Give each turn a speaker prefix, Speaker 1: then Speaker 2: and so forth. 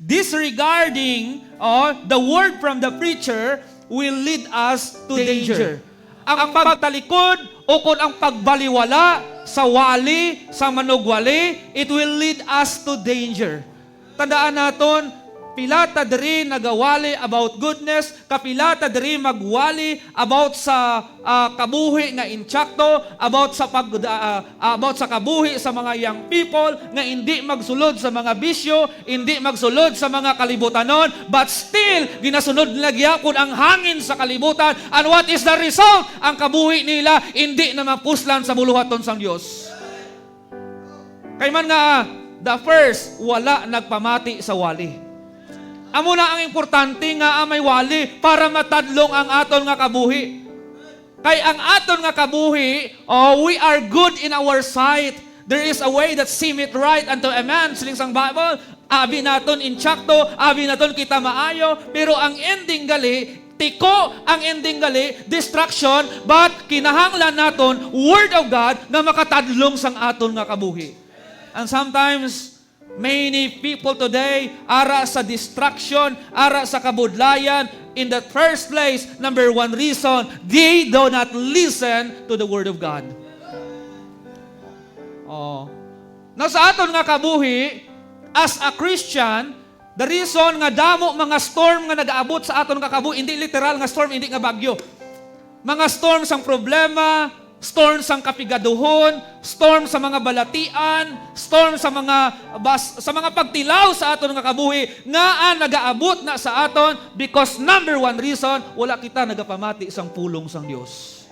Speaker 1: Disregarding the word from the preacher will lead us to danger. Ang pagtalikod o kung ang pagbaliwala sa wali, sa manugwali, it will lead us to danger. Tandaan naton, pilata diri nagawali about goodness, kapilata diri magwali about sa kabuhi nga intsakto, about sa kabuhi sa mga young people nga hindi magsulod sa mga bisyo, hindi magsulod sa mga kalibutanon, but still ginasunod nila gyapon ang hangin sa kalibutan. And what is the result? Ang kabuhi nila hindi na mapuslan sa buluhaton sang Dios. Kay man nga the first wala nagpamati sa wali. Amo na ang importante nga amay wali para matadlong ang aton nga kabuhi. Kay ang aton nga kabuhi, we are good in our sight. There is a way that seemeth right unto a man, siling sang Bible. Abi naton intsakto, abi naton kita maayo, pero ang ending gali, tiko ang ending gali, destruction, but kinahanglan naton word of God nga makatadlong sang aton nga kabuhi. And sometimes many people today ara sa distraction, ara sa kabudlayan. In the first place, number one reason, they do not listen to the Word of God. Now sa aton nga kabuhi, as a Christian, the reason nga damo mga storm nga nag-aabot sa aton nga kabuhi, hindi literal nga storm, hindi nga bagyo. Mga storms ang problema, storm sa kapigaduhon, storm sa mga balatian, storm sa mga pagtilaw sa aton nga kabuhi, nga nagaabot na sa aton because number one reason, wala kita nagapamati sang pulong sang Dios.